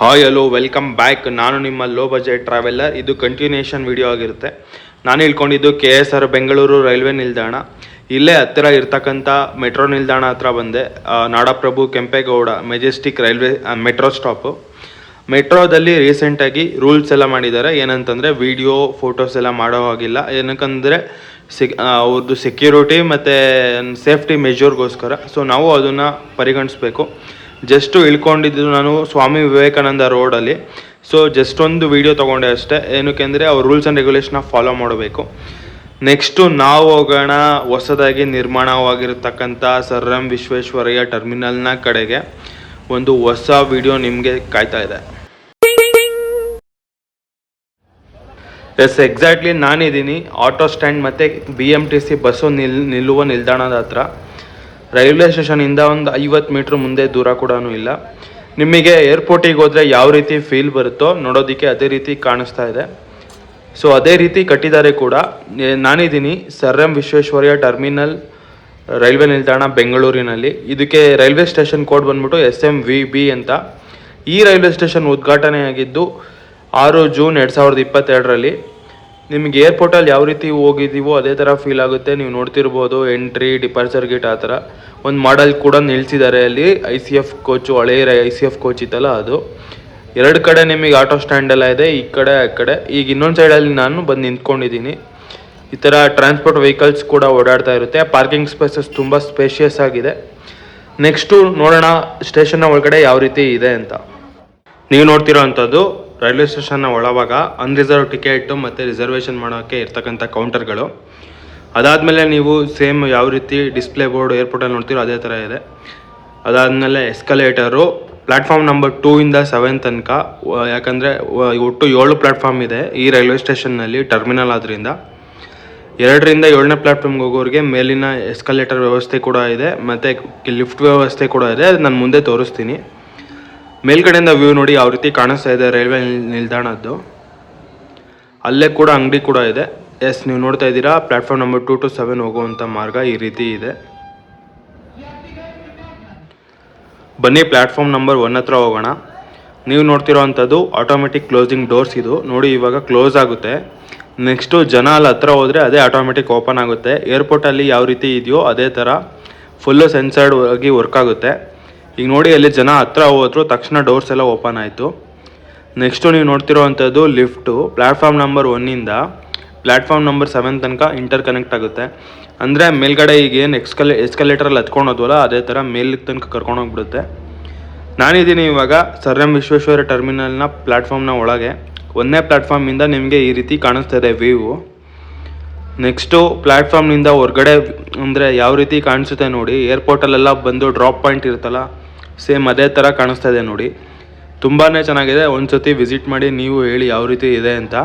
Hi hello welcome back. ನಾನು ನಿಮ್ಮ low budget traveller. ಇದು ಕಂಟಿನ್ಯೂಷನ್ ವಿಡಿಯೋ ಆಗಿರುತ್ತೆ. ನಾನು ಇಳ್ಕೊಂಡಿದ್ದು KSR ಬೆಂಗಳೂರು ರೈಲ್ವೆ ನಿಲ್ದಾಣ. ಇಲ್ಲೇ ಹತ್ತಿರ ಇರ್ತಕ್ಕಂಥ ಮೆಟ್ರೋ ನಿಲ್ದಾಣ ಹತ್ರ ಬಂದೆ. Nadaprabhu Kempegowda Majestic railway metro stop. ಮೆಟ್ರೋದಲ್ಲಿ ರೀಸೆಂಟಾಗಿ ರೂಲ್ಸ್ ಎಲ್ಲ ಮಾಡಿದ್ದಾರೆ. ಏನಂತಂದರೆ ವಿಡಿಯೋ ಫೋಟೋಸ್ ಎಲ್ಲ ಮಾಡೋ ಹಾಗಿಲ್ಲ. ಏನಕ್ಕಂದರೆ ಅವ್ರದ್ದು ಸೆಕ್ಯೂರಿಟಿ ಮತ್ತು ಸೇಫ್ಟಿ ಮೆಜರ್ಗೋಸ್ಕರ. ಸೊ ನಾವು ಅದನ್ನು ಪರಿಗಣಿಸ್ಬೇಕು. ಜಸ್ಟು ಇಳ್ಕೊಂಡಿದ್ದು ನಾನು ಸ್ವಾಮಿ ವಿವೇಕಾನಂದ ರೋಡಲ್ಲಿ. ಸೊ ಜಸ್ಟ್ ಒಂದು ವೀಡಿಯೋ ತೊಗೊಂಡೆ ಅಷ್ಟೇ. ಏನಕ್ಕೆ ಅಂದರೆ ಅವ್ರು ರೂಲ್ಸ್ ಆ್ಯಂಡ್ ರೆಗ್ಯುಲೇಷನ್ನ ಫಾಲೋ ಮಾಡಬೇಕು. ನೆಕ್ಸ್ಟು ನಾವು ಹೋಗೋಣ ಹೊಸದಾಗಿ ನಿರ್ಮಾಣವಾಗಿರತಕ್ಕಂಥ ಸರ್ ಎಂ ವಿಶ್ವೇಶ್ವರಯ್ಯ ಟರ್ಮಿನಲ್ನ ಕಡೆಗೆ. ಒಂದು ಹೊಸ ವಿಡಿಯೋ ನಿಮಗೆ ಕಾಯ್ತಾ ಇದೆ. ಎಕ್ಸಾಕ್ಟ್ಲಿ ನಾನಿದ್ದೀನಿ ಆಟೋ ಸ್ಟ್ಯಾಂಡ್ ಮತ್ತು BMTC ಬಸ್ಸು ನಿಲ್ಲುವ ನಿಲ್ದಾಣದ ಹತ್ರ. ರೈಲ್ವೆ ಸ್ಟೇಷನಿಂದ ಒಂದು 50 ಮೀಟ್ರ್ ಮುಂದೆ ದೂರ ಕೂಡ ಇಲ್ಲ. ನಿಮಗೆ ಏರ್ಪೋರ್ಟಿಗೆ ಹೋದರೆ ಯಾವ ರೀತಿ ಫೀಲ್ ಬರುತ್ತೋ ನೋಡೋದಕ್ಕೆ ಅದೇ ರೀತಿ ಕಾಣಿಸ್ತಾ ಇದೆ. ಸೊ ಅದೇ ರೀತಿ ಕಟ್ಟಿದ್ದಾರೆ ಕೂಡ. ನಾನಿದ್ದೀನಿ sir M Visvesvaraya terminal railway ನಿಲ್ದಾಣ ಬೆಂಗಳೂರಿನಲ್ಲಿ. ಇದಕ್ಕೆ ರೈಲ್ವೆ ಸ್ಟೇಷನ್ ಕೋಡ್ ಬಂದ್ಬಿಟ್ಟು SMVB ಅಂತ. ಈ ರೈಲ್ವೆ ಸ್ಟೇಷನ್ ಉದ್ಘಾಟನೆಯಾಗಿದ್ದು 6 ಜೂನ್ 2022ರಲ್ಲಿ. ನಿಮಗೆ ಏರ್ಪೋರ್ಟಲ್ಲಿ ಯಾವ ರೀತಿ ಹೋಗಿದ್ದೀವೋ ಅದೇ ಥರ ಫೀಲ್ ಆಗುತ್ತೆ. ನೀವು ನೋಡ್ತಿರ್ಬೋದು ಎಂಟ್ರಿ ಡಿಪಾರ್ಚರ್ ಗೇಟ್ ಆ ಥರ ಒಂದು ಮಾಡಲ್ ಕೂಡ ನಿಲ್ಲಿಸಿದ್ದಾರೆ ಅಲ್ಲಿ. ICF ಕೋಚು, ಹಳೆಯ ICF ಕೋಚ್ ಇತ್ತಲ್ಲ ಅದು. ಎರಡು ಕಡೆ ನಿಮಗೆ ಆಟೋ ಸ್ಟ್ಯಾಂಡ್ ಎಲ್ಲ ಇದೆ, ಈ ಕಡೆ ಆ ಕಡೆ. ಈಗ ಇನ್ನೊಂದು ಸೈಡಲ್ಲಿ ನಾನು ಬಂದು ನಿಂತ್ಕೊಂಡಿದ್ದೀನಿ. ಈ ಥರ ಟ್ರಾನ್ಸ್ಪೋರ್ಟ್ ವೆಹಿಕಲ್ಸ್ ಕೂಡ ಓಡಾಡ್ತಾ ಇರುತ್ತೆ. ಪಾರ್ಕಿಂಗ್ ಸ್ಪೇಸಸ್ ತುಂಬ ಸ್ಪೇಷಿಯಸ್ ಆಗಿದೆ. ನೆಕ್ಸ್ಟು ನೋಡೋಣ ಸ್ಟೇಷನ್ನ ಒಳಗಡೆ ಯಾವ ರೀತಿ ಇದೆ ಅಂತ. ನೀವು ನೋಡ್ತಿರೋ ಅಂಥದ್ದು ರೈಲ್ವೆ ಸ್ಟೇಷನ್ನ ಒಳಭಾಗ. ಅನ್ರಿಸರ್ವ್ ಟಿಕೆಟು ಮತ್ತು ರಿಸರ್ವೇಷನ್ ಮಾಡೋಕ್ಕೆ ಇರ್ತಕ್ಕಂಥ ಕೌಂಟರ್ಗಳು. ಅದಾದಮೇಲೆ ನೀವು ಸೇಮ್ ಯಾವ ರೀತಿ ಡಿಸ್ಪ್ಲೇ ಬೋರ್ಡ್ ಏರ್ಪೋರ್ಟಲ್ಲಿ ನೋಡ್ತೀರೋ ಅದೇ ಥರ ಇದೆ. ಅದಾದಮೇಲೆ ಎಸ್ಕಲೇಟರು ಪ್ಲ್ಯಾಟ್ಫಾರ್ಮ್ ನಂಬರ್ 2 ಇಂದ 7 ತನಕ. ಯಾಕಂದರೆ ಒಟ್ಟು 7 ಪ್ಲ್ಯಾಟ್ಫಾರ್ಮ್ ಇದೆ ಈ ರೈಲ್ವೆ ಸ್ಟೇಷನ್ನಲ್ಲಿ, ಟರ್ಮಿನಲ್ ಆದ್ದರಿಂದ. 2ರಿಂದ 7ನೇ ಪ್ಲ್ಯಾಟ್ಫಾರ್ಮ್ಗೆ ಹೋಗೋರಿಗೆ ಮೇಲಿನ ಎಸ್ಕಲೇಟರ್ ವ್ಯವಸ್ಥೆ ಕೂಡ ಇದೆ ಮತ್ತು ಲಿಫ್ಟ್ ವ್ಯವಸ್ಥೆ ಕೂಡ ಇದೆ. ಅದು ನಾನು ಮುಂದೆ ತೋರಿಸ್ತೀನಿ. ಮೇಲ್ಗಡೆಯಿಂದ ವ್ಯೂ ನೋಡಿ ಯಾವ ರೀತಿ ಕಾಣಿಸ್ತಾ ಇದೆ ರೈಲ್ವೆ ನಿಲ್ದಾಣದ್ದು. ಅಲ್ಲೇ ಕೂಡ ಅಂಗಡಿ ಕೂಡ ಇದೆ. ನೀವು ನೋಡ್ತಾ ಇದ್ದೀರಾ ಪ್ಲ್ಯಾಟ್ಫಾರ್ಮ್ ನಂಬರ್ 2 to 7 ಹೋಗುವಂಥ ಮಾರ್ಗ ಈ ರೀತಿ ಇದೆ. ಬನ್ನಿ ಪ್ಲ್ಯಾಟ್ಫಾರ್ಮ್ ನಂಬರ್ 1 ಹತ್ರ ಹೋಗೋಣ. ನೀವು ನೋಡ್ತಿರೋ ಅಂಥದ್ದು ಆಟೋಮೆಟಿಕ್ ಕ್ಲೋಸಿಂಗ್ ಡೋರ್ಸ್. ಇದು ನೋಡಿ ಇವಾಗ ಕ್ಲೋಸ್ ಆಗುತ್ತೆ. ನೆಕ್ಸ್ಟು ಜನ ಅಲ್ಲಿ ಹತ್ರ ಹೋದರೆ ಅದೇ ಆಟೋಮೆಟಿಕ್ ಓಪನ್ ಆಗುತ್ತೆ. ಏರ್ಪೋರ್ಟಲ್ಲಿ ಯಾವ ರೀತಿ ಇದೆಯೋ ಅದೇ ಥರ ಫುಲ್ಲು ಸೆನ್ಸರ್ಡ್ ಆಗಿ ವರ್ಕ್ ಆಗುತ್ತೆ. ಈಗ ನೋಡಿ ಅಲ್ಲಿ ಜನ ಹತ್ರ ಹೋದ್ರು ತಕ್ಷಣ ಡೋರ್ಸ್ ಎಲ್ಲ ಓಪನ್ ಆಯಿತು. ನೆಕ್ಸ್ಟು ನೀವು ನೋಡ್ತಿರೋ ಅಂಥದ್ದು ಲಿಫ್ಟು ಪ್ಲ್ಯಾಟ್ಫಾರ್ಮ್ ನಂಬರ್ 1ಇಂದ ಪ್ಲ್ಯಾಟ್ಫಾರ್ಮ್ ನಂಬರ್ 7 ತನಕ ಇಂಟರ್ ಕನೆಕ್ಟ್ ಆಗುತ್ತೆ. ಅಂದರೆ ಮೇಲ್ಗಡೆ ಈಗ ಏನು ಎಸ್ಕಲೇಟರಲ್ಲಿ ಹತ್ಕೊಂಡು ಹೋದ್ವಲ್ಲ ಅದೇ ಥರ ಮೇಲಿಗೆ ತನಕ ಕರ್ಕೊಂಡೋಗ್ಬಿಡುತ್ತೆ. ನಾನಿದ್ದೀನಿ ಇವಾಗ ಸರ್ ಎಂ ವಿಶ್ವೇಶ್ವರಯ್ಯ ಟರ್ಮಿನಲ್ನ ಪ್ಲ್ಯಾಟ್ಫಾರ್ಮ್ನ ಒಳಗೆ. 1ನೇ ಪ್ಲ್ಯಾಟ್ಫಾರ್ಮಿಂದ ನಿಮಗೆ ಈ ರೀತಿ ಕಾಣಿಸ್ತಾ ಇದೆ ವ್ಯೂ. ನೆಕ್ಸ್ಟು ಪ್ಲ್ಯಾಟ್ಫಾರ್ಮ್ನಿಂದ ಹೊರಗಡೆ ಅಂದರೆ ಯಾವ ರೀತಿ ಕಾಣಿಸುತ್ತೆ ನೋಡಿ. ಏರ್ಪೋರ್ಟಲ್ಲೆಲ್ಲ ಬಂದು ಡ್ರಾಪ್ ಪಾಯಿಂಟ್ ಇರುತ್ತಲ್ಲ, ಸೇಮ್ ಅದೇ ಥರ ಕಾಣಿಸ್ತಾ ಇದೆ ನೋಡಿ. ತುಂಬಾ ಚೆನ್ನಾಗಿದೆ. ಒಂದು ಸತಿ ವಿಸಿಟ್ ಮಾಡಿ ನೀವು ಹೇಳಿ ಯಾವ ರೀತಿ ಇದೆ ಅಂತ.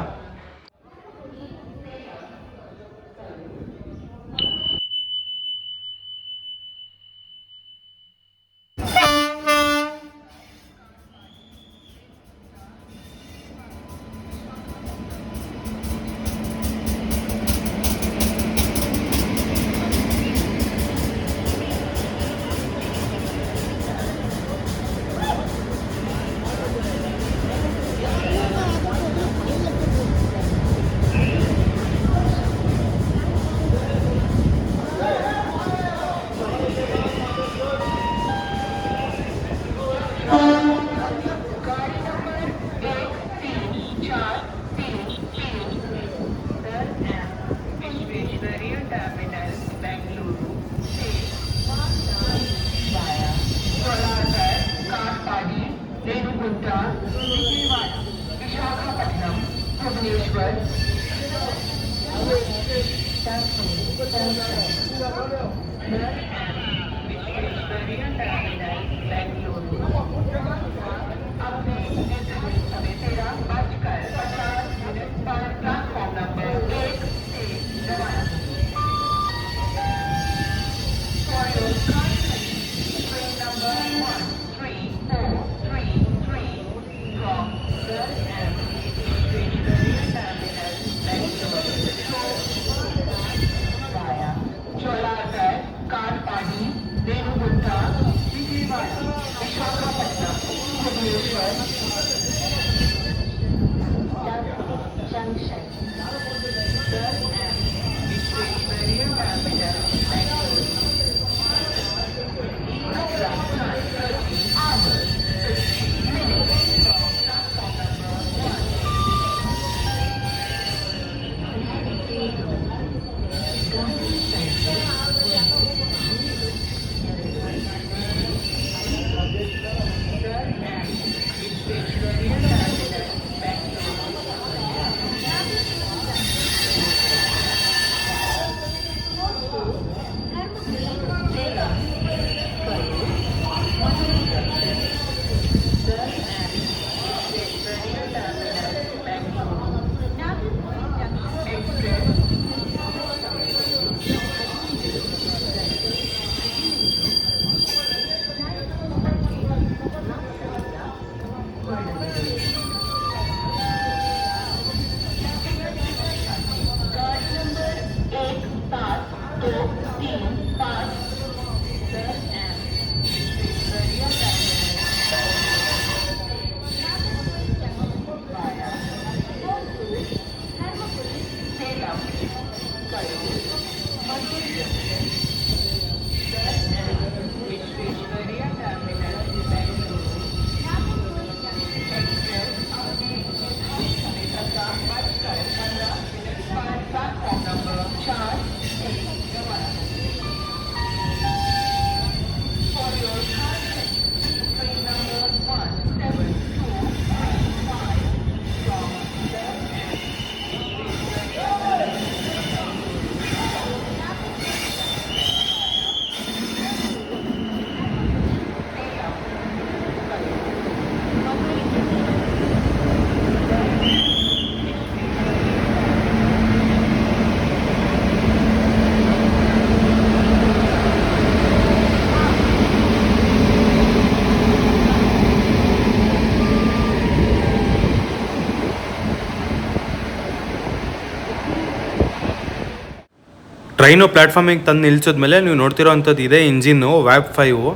ಟ್ರೈನು ಪ್ಲ್ಯಾಟ್ಫಾರ್ಮಿಗೆ ತಂದು ನಿಲ್ಸಿದ್ಮೇಲೆ ನೀವು ನೋಡ್ತಿರೋ ಅಂಥದ್ದು ಇದೆ ಇಂಜಿನ್ನು ವ್ಯಾಪ್ 5.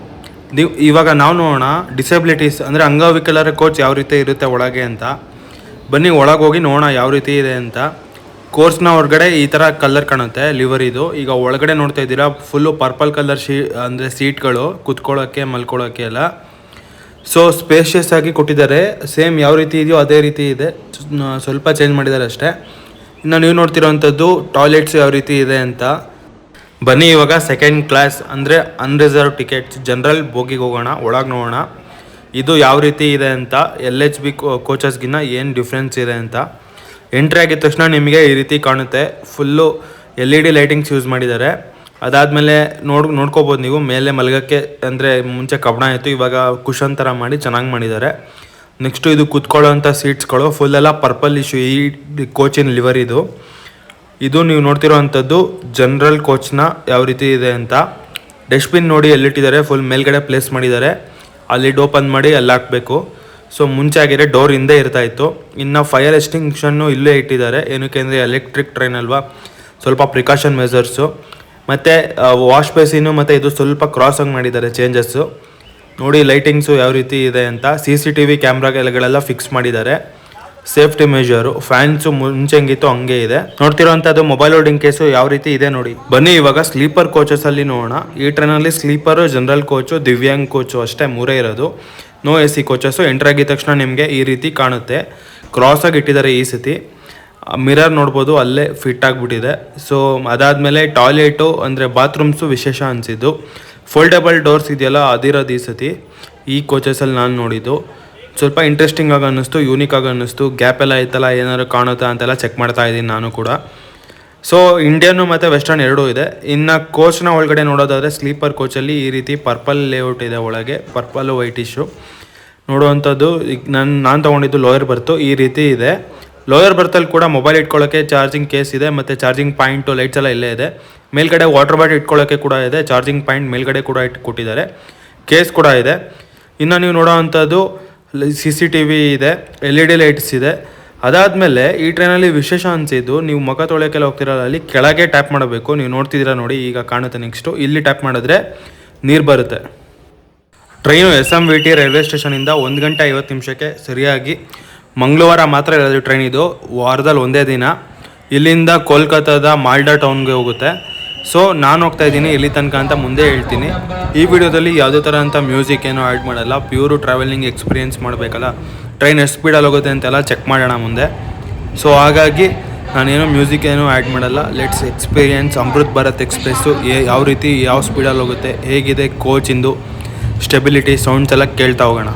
ನೀವು ಇವಾಗ ನಾವು ನೋಡೋಣ ಡಿಸೆಬಿಲಿಟೀಸ್ ಅಂದರೆ ಅಂಗವಿಕಲರ ಕೋಚ್ ಯಾವ ರೀತಿ ಇರುತ್ತೆ ಒಳಗೆ ಅಂತ. ಬನ್ನಿ ಒಳಗೆ ಹೋಗಿ ನೋಡೋಣ ಯಾವ ರೀತಿ ಇದೆ ಅಂತ. ಕೋರ್ಸ್ನ ಹೊರಗಡೆ ಈ ಥರ ಕಲರ್ ಕಾಣುತ್ತೆ ಲಿವರ್ ಇದು. ಈಗ ಒಳಗಡೆ ನೋಡ್ತಾ ಇದ್ದೀರಾ ಫುಲ್ಲು ಪರ್ಪಲ್ ಕಲರ್ ಅಂದರೆ ಸೀಟ್ಗಳು ಕುತ್ಕೊಳ್ಳೋಕ್ಕೆ ಮಲ್ಕೊಳ್ಳೋಕ್ಕೆ ಎಲ್ಲ. ಸೊ ಸ್ಪೇಷಿಯಸ್ ಆಗಿ ಕೊಟ್ಟಿದ್ದಾರೆ. ಸೇಮ್ ಯಾವ ರೀತಿ ಇದೆಯೋ ಅದೇ ರೀತಿ ಇದೆ, ಸ್ವಲ್ಪ ಚೇಂಜ್ ಮಾಡಿದ್ದಾರೆ ಅಷ್ಟೇ. ಇನ್ನು ನೀವು ನೋಡ್ತಿರೋವಂಥದ್ದು ಟಾಯ್ಲೆಟ್ಸ್ ಯಾವ ರೀತಿ ಇದೆ ಅಂತ. ಬನ್ನಿ ಇವಾಗ ಸೆಕೆಂಡ್ ಕ್ಲಾಸ್ ಅಂದರೆ ಅನ್ರಿಸರ್ವ್ ಟಿಕೆಟ್ಸ್ ಜನರಲ್ ಬೋಗಿಗೆ ಹೋಗೋಣ, ಒಳಗೆ ನೋಡೋಣ ಇದು ಯಾವ ರೀತಿ ಇದೆ ಅಂತ. LHB ಕೋಚಸ್ಗಿನ್ನ ಏನು ಡಿಫ್ರೆನ್ಸ್ ಇದೆ ಅಂತ. ಎಂಟ್ರಿ ಆಗಿದ ತಕ್ಷಣ ನಿಮಗೆ ಈ ರೀತಿ ಕಾಣುತ್ತೆ. ಫುಲ್ಲು LED ಲೈಟಿಂಗ್ಸ್ ಯೂಸ್ ಮಾಡಿದ್ದಾರೆ. ಅದಾದಮೇಲೆ ನೋಡ್ಕೋಬೋದು ನೀವು ಮೇಲೆ ಮಲಗೋಕ್ಕೆ, ಅಂದರೆ ಮುಂಚೆ ಕಬ್ಬಣ ಇತ್ತು, ಇವಾಗ ಕುಷನ್ ಥರ ಮಾಡಿ ಚೆನ್ನಾಗಿ ಮಾಡಿದ್ದಾರೆ. ನೆಕ್ಸ್ಟು ಇದು ಕೂತ್ಕೊಳ್ಳೋವಂಥ ಸೀಟ್ಸ್ಗಳು ಫುಲ್ಲೆಲ್ಲ ಪರ್ಪಲ್ ಇಶ್ಯೂ ಈ ಕೋಚಿನ ಲಿವರ್ ಇದು ನೀವು ನೋಡ್ತಿರೋ ಅಂಥದ್ದು ಜನರಲ್ ಕೋಚ್ನ ಯಾವ ರೀತಿ ಇದೆ ಅಂತ. ಡಸ್ಟ್ಬಿನ್ ನೋಡಿ ಎಲ್ಲಿಟ್ಟಿದ್ದಾರೆ, ಫುಲ್ ಮೇಲ್ಗಡೆ ಪ್ಲೇಸ್ ಮಾಡಿದ್ದಾರೆ. ಅಲ್ಲಿ ಓಪನ್ ಮಾಡಿ ಅಲ್ಲಿ ಹಾಕಬೇಕು. ಸೊ ಮುಂಚೆ ಆಗಿರೋ ಡೋರ್ ಹಿಂದೆ ಇರ್ತಾಯಿತ್ತು. ಇನ್ನು ಫೈರ್ ಎಕ್ಸ್ಟಿಂಕ್ಷನ್ನು ಇಲ್ಲೇ ಇಟ್ಟಿದ್ದಾರೆ. ಏನಕ್ಕೆ ಅಂದರೆ ಎಲೆಕ್ಟ್ರಿಕ್ ಟ್ರೈನ್ ಅಲ್ವಾ, ಸ್ವಲ್ಪ ಪ್ರಿಕಾಷನ್ ಮೆಸರ್ಸು. ಮತ್ತು ವಾಶ್ ಬೇಸಿನು ಮತ್ತು ಇದು ಸ್ವಲ್ಪ ಕ್ರಾಸಾಗಿ ಮಾಡಿದ್ದಾರೆ ಚೇಂಜಸ್ಸು. ನೋಡಿ ಲೈಟಿಂಗ್ಸು ಯಾವ ರೀತಿ ಇದೆ ಅಂತ. CCTV ಕ್ಯಾಮ್ರಾಗಳೆಲ್ಲ ಫಿಕ್ಸ್ ಮಾಡಿದ್ದಾರೆ. ಸೇಫ್ಟಿ ಮೆಜರು, ಫ್ಯಾನ್ಸು ಮುಂಚೆ ಹೆಂಗಿತ್ತು ಹಂಗೆ ಇದೆ. ನೋಡ್ತಿರೋವಂಥದ್ದು ಮೊಬೈಲ್ ಹೋಲ್ಡಿಂಗ್ ಕೇಸು ಯಾವ ರೀತಿ ಇದೆ ನೋಡಿ. ಬನ್ನಿ ಇವಾಗ ಸ್ಲೀಪರ್ ಕೋಚಸಲ್ಲಿ ನೋಡೋಣ. ಈ ಟ್ರೈನಲ್ಲಿ sleeper, general coach, Divyang coach ಅಷ್ಟೇ 3 ಇರೋದು. No AC coaches. ಎಂಟ್ರ್ ಆಗಿದ ತಕ್ಷಣ ನಿಮಗೆ ಈ ರೀತಿ ಕಾಣುತ್ತೆ. ಕ್ರಾಸಾಗಿ ಇಟ್ಟಿದ್ದಾರೆ ಈ ಸತಿ. ಮಿರರ್ ನೋಡ್ಬೋದು, ಅಲ್ಲೇ ಫಿಟ್ ಆಗಿಬಿಟ್ಟಿದೆ. ಸೊ ಅದಾದಮೇಲೆ ಟಾಯ್ಲೆಟು ಅಂದರೆ ಬಾತ್ರೂಮ್ಸು ವಿಶೇಷ ಅನಿಸಿದ್ದು. ಫೋಲ್ಡೇಬಲ್ ಡೋರ್ಸ್ ಇದೆಯಲ್ಲ ಅದಿರೋದು ಈ ಸತಿ ಈ ಕೋಚಸಲ್ಲಿ ನಾನು ನೋಡಿದ್ದು. ಸ್ವಲ್ಪ ಇಂಟ್ರೆಸ್ಟಿಂಗ್ ಆಗಿ ಅನ್ನಿಸ್ತು, ಯೂನಿಕ್ ಆಗಿ ಅನ್ನಿಸ್ತು. ಗ್ಯಾಪ್ ಎಲ್ಲ ಐತಲ್ಲ, ಏನಾದ್ರು ಕಾಣುತ್ತಾ ಅಂತೆಲ್ಲ ಚೆಕ್ ಮಾಡ್ತಾ ಇದ್ದೀನಿ ನಾನು ಕೂಡ. ಸೊ ಇಂಡಿಯನ್ನು ಮತ್ತು ವೆಸ್ಟರ್ನ್ ಎರಡೂ ಇದೆ. ಇನ್ನು ಕೋಚ್ನ ಒಳಗಡೆ ನೋಡೋದಾದರೆ ಸ್ಲೀಪರ್ ಕೋಚಲ್ಲಿ ಈ ರೀತಿ ಪರ್ಪಲ್ ಲೇಔಟ್ ಇದೆ ಒಳಗೆ, ಪರ್ಪಲ್ಲು ವೈಟಿಶು ನೋಡುವಂಥದ್ದು. ಈಗ ನಾನು ತೊಗೊಂಡಿದ್ದು ಲೋಯರ್ ಬರ್ತು ಈ ರೀತಿ ಇದೆ. ಲೋಯರ್ ಬರ್ತಲ್ಲಿ ಕೂಡ ಮೊಬೈಲ್ ಇಟ್ಕೊಳ್ಳೋಕ್ಕೆ ಚಾರ್ಜಿಂಗ್ ಕೇಸ್ ಇದೆ, ಮತ್ತು ಚಾರ್ಜಿಂಗ್ ಪಾಯಿಂಟು ಲೈಟ್ಸ್ ಎಲ್ಲ ಇಲ್ಲೇ ಇದೆ. ಮೇಲ್ಗಡೆ ವಾಟರ್ ಬಾಟಲ್ ಇಟ್ಕೊಳ್ಳೋಕ್ಕೆ ಕೂಡ ಇದೆ. ಚಾರ್ಜಿಂಗ್ ಪಾಯಿಂಟ್ ಮೇಲ್ಗಡೆ ಕೂಡ ಕೊಟ್ಟಿದ್ದಾರೆ, ಕೇಸ್ ಕೂಡ ಇದೆ. ಇನ್ನು ನೀವು ನೋಡೋ ಅಂಥದ್ದು CCTV ಇದೆ, LED ಲೈಟ್ಸ್ ಇದೆ. ಅದಾದಮೇಲೆ ಈ ಟ್ರೈನಲ್ಲಿ ವಿಶೇಷ ಅನಿಸಿದ್ದು, ನೀವು ಮುಖ ತೊಳೆಯೋಕ್ಕೆಲ್ಲ ಹೋಗ್ತಿರಲ್ಲ, ಅಲ್ಲಿ ಕೆಳಗೆ ಟ್ಯಾಪ್ ಮಾಡಬೇಕು. ನೀವು ನೋಡ್ತಿದ್ದೀರಾ ನೋಡಿ, ಈಗ ಕಾಣುತ್ತೆ. ನೆಕ್ಸ್ಟು ಇಲ್ಲಿ ಟ್ಯಾಪ್ ಮಾಡಿದ್ರೆ ನೀರು ಬರುತ್ತೆ. ಟ್ರೈನು SMVT ರೈಲ್ವೆ ಸ್ಟೇಷನಿಂದ 1 ಗಂಟೆ 50 ನಿಮಿಷಕ್ಕೆ ಸರಿಯಾಗಿ ಮಂಗಳವಾರ ಮಾತ್ರ ಇರೋದು ಟ್ರೈನ್ ಇದು, ವಾರದಲ್ಲಿ ಒಂದೇ ದಿನ. ಇಲ್ಲಿಂದ ಕೋಲ್ಕತ್ತಾದ ಮಾಲ್ಡಾ ಟೌನ್ಗೆ ಹೋಗುತ್ತೆ. ಸೊ ನಾನು ಹೋಗ್ತಾ ಇದ್ದೀನಿ ಇಲ್ಲಿ ತನಕ ಅಂತ ಮುಂದೆ ಹೇಳ್ತೀನಿ. ಈ ವಿಡಿಯೋದಲ್ಲಿ ಯಾವುದೇ ಥರ ಅಂತ ಮ್ಯೂಸಿಕ್ ಏನೋ ಆ್ಯಡ್ ಮಾಡಲ್ಲ, ಪ್ಯೂರು ಟ್ರಾವೆಲಿಂಗ್ ಎಕ್ಸ್ಪೀರಿಯೆನ್ಸ್ ಮಾಡಬೇಕಲ್ಲ, ಟ್ರೈನ್ ಎಷ್ಟು ಸ್ಪೀಡಲ್ಲಿ ಹೋಗುತ್ತೆ ಅಂತೆಲ್ಲ ಚೆಕ್ ಮಾಡೋಣ ಮುಂದೆ. ಸೊ ಹಾಗಾಗಿ ನಾನೇನೋ ಮ್ಯೂಸಿಕ್ ಏನೋ ಆ್ಯಡ್ ಮಾಡಲ್ಲ. Let's experience Amrit Bharat express ಯಾವ ರೀತಿ ಯಾವ ಸ್ಪೀಡಲ್ಲಿ ಹೋಗುತ್ತೆ, ಹೇಗಿದೆ ಕೋಚಿಂದು ಸ್ಟೆಬಿಲಿಟಿ, ಸೌಂಡ್ಸ್ ಎಲ್ಲ ಕೇಳ್ತಾ ಹೋಗೋಣ.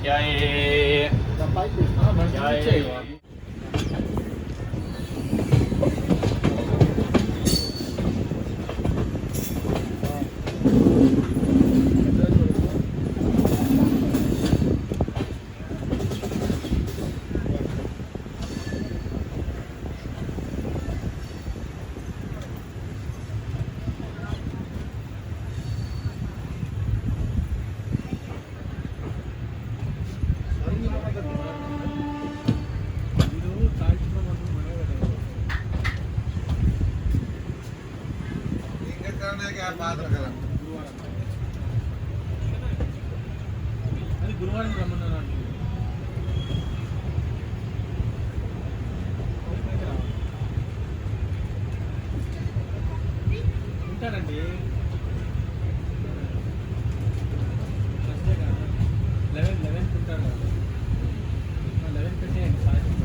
जय जय గురువారం రమ్మన్నారు ఉంటారండి 11 ఉంటారు 11 పెట్టేయండి సాయంత్రం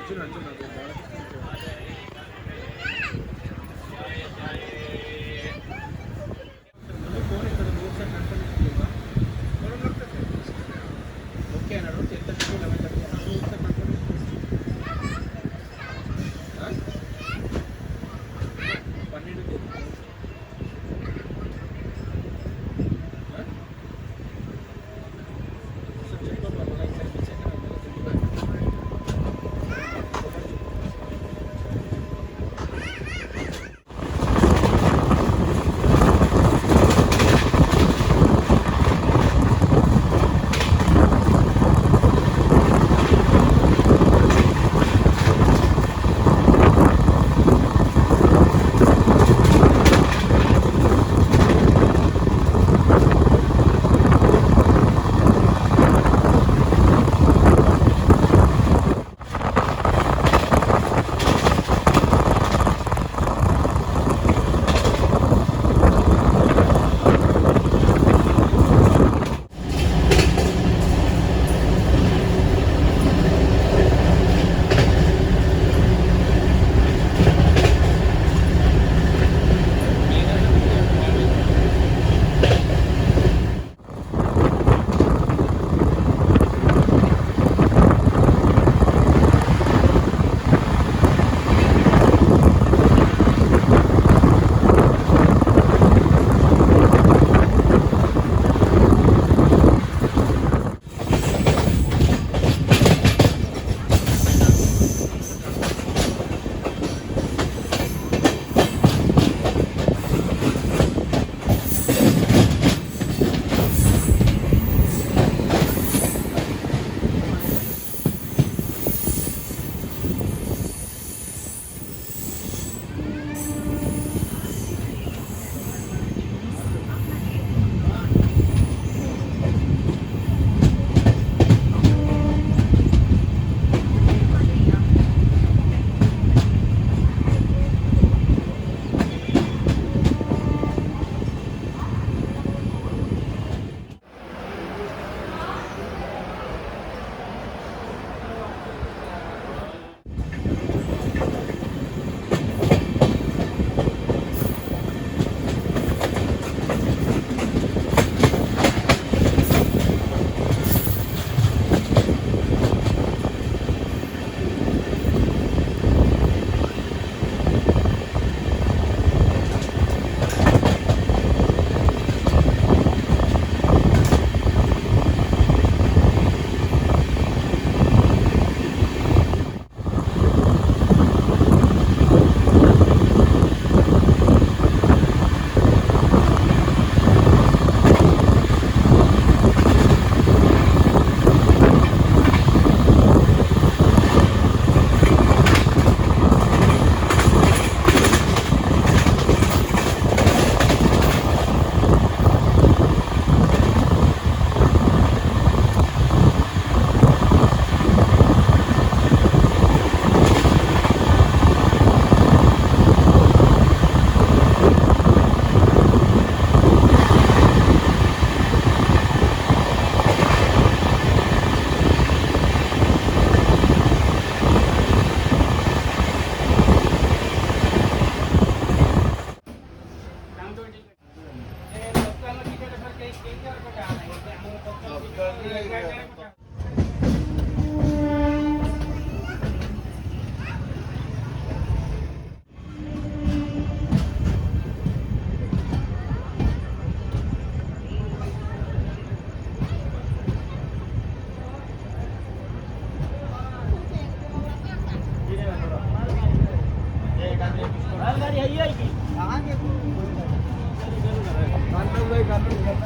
ಅರ್ಜುನ್ ಅದು ಭಾಳ ಫೋನ್ ಇರ್ತದೆ 3 ಸೆಟ್ ಕನ್ಫರ್ಮೇಷನ್ ಓಕೆ ಅಣ್ಣ 10:30 11:30 3 ಸೆಟ್ ಕನ್ಫರ್ಮೇಷನ್ 12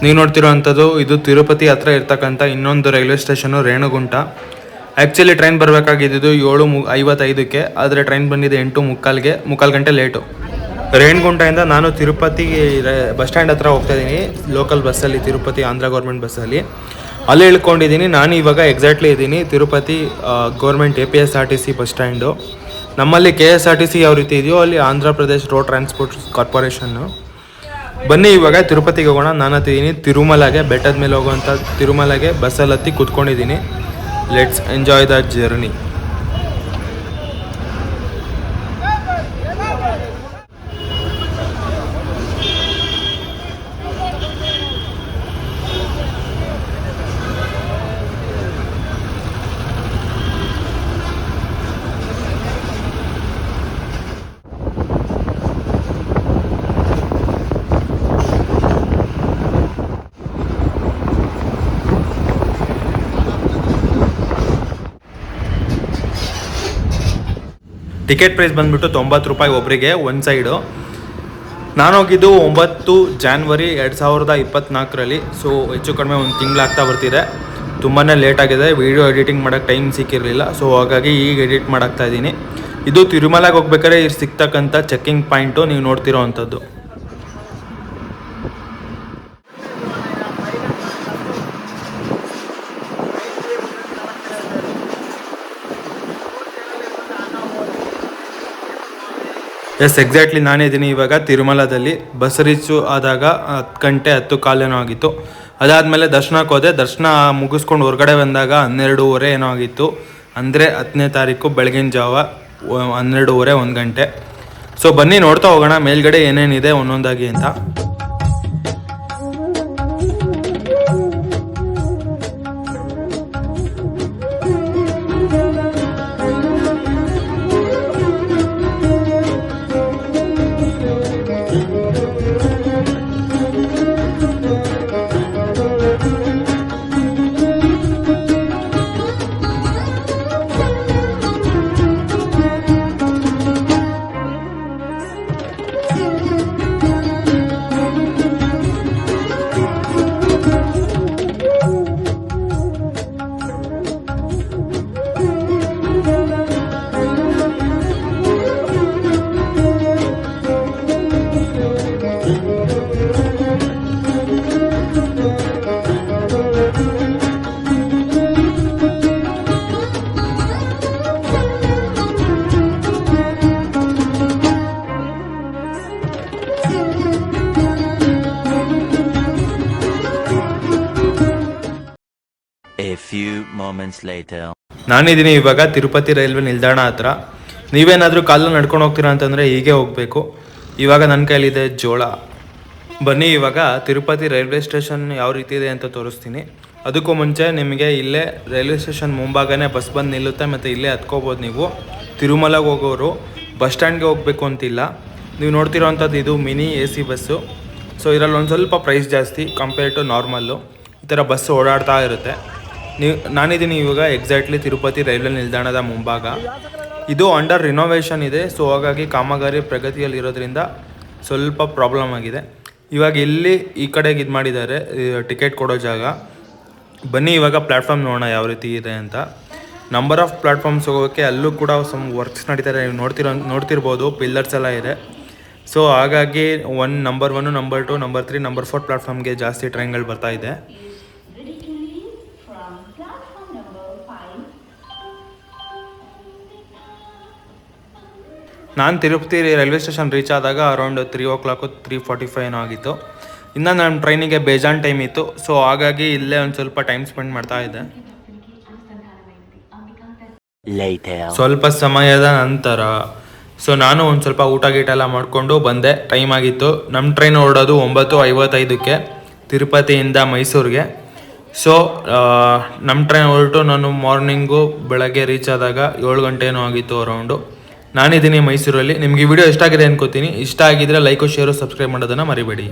ನೀವು ನೋಡ್ತಿರೋವಂಥದ್ದು ಇದು ತಿರುಪತಿ ಹತ್ರ ಇರ್ತಕ್ಕಂಥ ಇನ್ನೊಂದು railway station Renigunta. Actually train ಬರಬೇಕಾಗಿದ್ದು 7:55ಕ್ಕೆ, ಆದರೆ ಟ್ರೈನ್ ಬಂದಿದೆ 8:45ಗೆ, 3/4 ಗಂಟೆ ಲೇಟು. ರೇಣುಗುಂಟದಿಂದ ನಾನು ತಿರುಪತಿ ಬಸ್ ಸ್ಟ್ಯಾಂಡ್ ಹತ್ರ ಹೋಗ್ತಾಯಿದ್ದೀನಿ ಲೋಕಲ್ ಬಸ್ಸಲ್ಲಿ, ತಿರುಪತಿ ಆಂಧ್ರ ಗೌರ್ಮೆಂಟ್ ಬಸ್ಸಲ್ಲಿ. ಅಲ್ಲೇ ಇಳ್ಕೊಂಡಿದ್ದೀನಿ. ನಾನು ಇವಾಗ ಎಕ್ಸಾಕ್ಟ್ಲಿ ಇದ್ದೀನಿ Tirupati government APSRTC bus stand. ನಮ್ಮಲ್ಲಿ KSRTC ಯಾವ ರೀತಿ ಇದೆಯೋ ಅಲ್ಲಿ Andhra Pradesh road transport corporation. ಬನ್ನಿ ಇವಾಗ ತಿರುಪತಿಗೆ ಹೋಗೋಣ. ನಾನು ಹತ್ತಿದ್ದೀನಿ ತಿರುಮಲಗೆ, ಬೆಟ್ಟದ ಮೇಲೆ ಹೋಗುವಂಥ ತಿರುಮಲಗೆ ಬಸ್ಸಲ್ಲಿ ಹತ್ತಿ ಕೂತ್ಕೊಂಡಿದ್ದೀನಿ. Let's enjoy the journey. Ticket price ಬಂದುಬಿಟ್ಟು 90 ರೂಪಾಯಿ ಒಬ್ಬರಿಗೆ ಒಂದು ಸೈಡು. ನಾನು ಹೋಗಿದ್ದು 9 ಜಾನ್ವರಿ 2024ರಲ್ಲಿ. ಸೊ ಹೆಚ್ಚು ಕಡಿಮೆ ಒಂದು ತಿಂಗಳಾಗ್ತಾ ಬರ್ತಿದೆ. ತುಂಬಾ ಲೇಟ್ ಆಗಿದೆ, ವೀಡಿಯೋ ಎಡಿಟಿಂಗ್ ಮಾಡೋಕ್ಕೆ ಟೈಮ್ ಸಿಕ್ಕಿರಲಿಲ್ಲ. ಸೊ ಹಾಗಾಗಿ ಈಗ ಎಡಿಟ್ ಮಾಡಾಕ್ತಾ ಇದ್ದೀನಿ. ಇದು ತಿರುಮಲಾಗೆ ಹೋಗ್ಬೇಕಾದ್ರೆ ಇಲ್ಲಿ ಸಿಗ್ತಕ್ಕಂಥ ಚೆಕ್ಕಿಂಗ್ ಪಾಯಿಂಟು ನೀವು ನೋಡ್ತಿರೋ ಅಂಥದ್ದು. ಎಸ್, ಎಕ್ಸಾಕ್ಟ್ಲಿ ನಾನೇ ಇದ್ದೀನಿ ಇವಾಗ ತಿರುಮಲದಲ್ಲಿ. ಬಸ್ ರೀಚು ಆದಾಗ 10 ಗಂಟೆ 10 ಕಾಲೇನೋ ಆಗಿತ್ತು. ಅದಾದಮೇಲೆ ದರ್ಶನಕ್ಕೆ ಹೋದೆ. ದರ್ಶನ ಮುಗಿಸ್ಕೊಂಡು ಹೊರಗಡೆ ಬಂದಾಗ 12:30 ಏನೋ ಆಗಿತ್ತು. ಅಂದರೆ 10ನೇ ತಾರೀಕು ಬೆಳಗಿನ ಜಾವ 12:30 1 ಗಂಟೆ. ಸೊ ಬನ್ನಿ ನೋಡ್ತಾ ಹೋಗೋಣ ಮೇಲ್ಗಡೆ ಏನೇನಿದೆ ಒಂದೊಂದಾಗಿ ಅಂತ. A few moments later. ನಾನಿದ್ದೀನಿ ಇವಾಗ ತಿರುಪತಿ ರೈಲ್ವೆ ನಿಲ್ದಾಣ ಹತ್ರ. ನೀವೇನಾದರೂ ಕಾಲಲ್ಲಿ ನಡ್ಕೊಂಡು ಹೋಗ್ತೀರಾ ಅಂತಂದರೆ ಹೀಗೆ ಹೋಗಬೇಕು. ಇವಾಗ ನನ್ನ ಕೈಲಿದೆ ಜೋಳ. ಬನ್ನಿ ಇವಾಗ ತಿರುಪತಿ ರೈಲ್ವೆ ಸ್ಟೇಷನ್ ಯಾವ ರೀತಿ ಇದೆ ಅಂತ ತೋರಿಸ್ತೀನಿ. ಅದಕ್ಕೂ ಮುಂಚೆ ನಿಮಗೆ ಇಲ್ಲೇ ರೈಲ್ವೆ ಸ್ಟೇಷನ್ ಮುಂಭಾಗನೇ ಬಸ್ ಬಂದು ನಿಲ್ಲುತ್ತೆ ಮತ್ತು ಇಲ್ಲೇ ಹತ್ಕೋಬೋದು. ನೀವು ತಿರುಮಲಾಗೆ ಹೋಗೋರು ಬಸ್ ಸ್ಟ್ಯಾಂಡ್ಗೆ ಹೋಗಬೇಕು ಅಂತಿಲ್ಲ. ನೀವು ನೋಡ್ತಿರೋ ಅಂಥದ್ದು ಇದು ಮಿನಿ AC ಬಸ್ಸು. ಸೊ ಇದರಲ್ಲಿ ಒಂದು ಸ್ವಲ್ಪ ಪ್ರೈಸ್ ಜಾಸ್ತಿ ಕಂಪೇರ್ ಟು ನಾರ್ಮಲ್ಲು. ಈ ಥರ ಬಸ್ ಓಡಾಡ್ತಾ ಇರುತ್ತೆ. ನಾನಿದ್ದೀನಿ ಇವಾಗ ಎಕ್ಸಾಕ್ಟ್ಲಿ ತಿರುಪತಿ ರೈಲ್ವೆ ನಿಲ್ದಾಣದ ಮುಂಭಾಗ. ಇದು ಅಂಡರ್ ರಿನೋವೇಷನ್ ಇದೆ. ಸೊ ಹಾಗಾಗಿ ಕಾಮಗಾರಿ ಪ್ರಗತಿಯಲ್ಲಿರೋದ್ರಿಂದ ಸ್ವಲ್ಪ ಪ್ರಾಬ್ಲಮ್ ಆಗಿದೆ. ಇವಾಗ ಇಲ್ಲಿ ಈ ಕಡೆಗೆ ಇದು ಮಾಡಿದ್ದಾರೆ ಟಿಕೆಟ್ ಕೊಡೋ ಜಾಗ. ಬನ್ನಿ ಇವಾಗ ಪ್ಲ್ಯಾಟ್ಫಾರ್ಮ್ ನೋಡೋಣ ಯಾವ ರೀತಿ ಇದೆ ಅಂತ. ನಂಬರ್ ಆಫ್ ಪ್ಲ್ಯಾಟ್ಫಾರ್ಮ್ಸ್ ಹೋಗೋಕ್ಕೆ ಅಲ್ಲೂ ಕೂಡ ಸಮ್ ವರ್ಕ್ಸ್ ನಡೀತಾರೆ. ನೀವು ನೋಡ್ತಿರ್ಬೋದು ಪಿಲ್ಲರ್ಸ್ ಎಲ್ಲ ಇದೆ. ಸೊ ಹಾಗಾಗಿ ನಂಬರ್ 1, ನಂಬರ್ 2, ನಂಬರ್ 3, ನಂಬರ್ 4 ಪ್ಲ್ಯಾಟ್ಫಾರ್ಮ್ಗೆ ಜಾಸ್ತಿ ಟ್ರೈನ್ಗಳು ಬರ್ತಾ ಇದೆ. ನಾನು ತಿರುಪತಿ ರೈಲ್ವೆ ಸ್ಟೇಷನ್ ರೀಚ್ ಆದಾಗ ಅರೌಂಡ್ 3 o'clock 3:45 ಏನೋ ಆಗಿತ್ತು. ಇನ್ನು ನನ್ನ ಟ್ರೈನಿಗೆ ಬೇಜಾನ್ ಟೈಮ್ ಇತ್ತು. ಸೊ ಹಾಗಾಗಿ ಇಲ್ಲೇ ಒಂದು ಸ್ವಲ್ಪ ಟೈಮ್ ಸ್ಪೆಂಡ್ ಮಾಡ್ತಾ ಇದ್ದೆ. ಸ್ವಲ್ಪ ಸಮಯದ ನಂತರ ನಾನು ಒಂದು ಸ್ವಲ್ಪ ಊಟ ಗೀಟ ಎಲ್ಲ ಮಾಡಿಕೊಂಡು ಬಂದೆ. ಟೈಮ್ ಆಗಿತ್ತು. ನಮ್ಮ ಟ್ರೈನ್ ಹೊರಡೋದು 9:55ಕ್ಕೆ ತಿರುಪತಿಯಿಂದ ಮೈಸೂರಿಗೆ. ಸೊ ನಮ್ಮ ಟ್ರೈನ್ ಹೊರಟು ನಾನು ಮಾರ್ನಿಂಗು ಬೆಳಗ್ಗೆ ರೀಚ್ ಆದಾಗ 7 ಗಂಟೆ ಏನೋ ಆಗಿತ್ತು ಅರೌಂಡು. ನಾನಿದ್ದೀನಿ ಮೈಸೂರಲ್ಲಿ. ನಿಮಗೆ ವಿಡಿಯೋ ಇಷ್ಟ ಆಗಿದೆ ಅನ್ಕೋತೀನಿ. ಇಷ್ಟ ಆಗಿದ್ರೆ ಲೈಕು, ಶೇರು, ಸಬ್ಸ್ಕ್ರೈಬ್ ಮಾಡೋದನ್ನು ಮರಿಬೇಡಿ.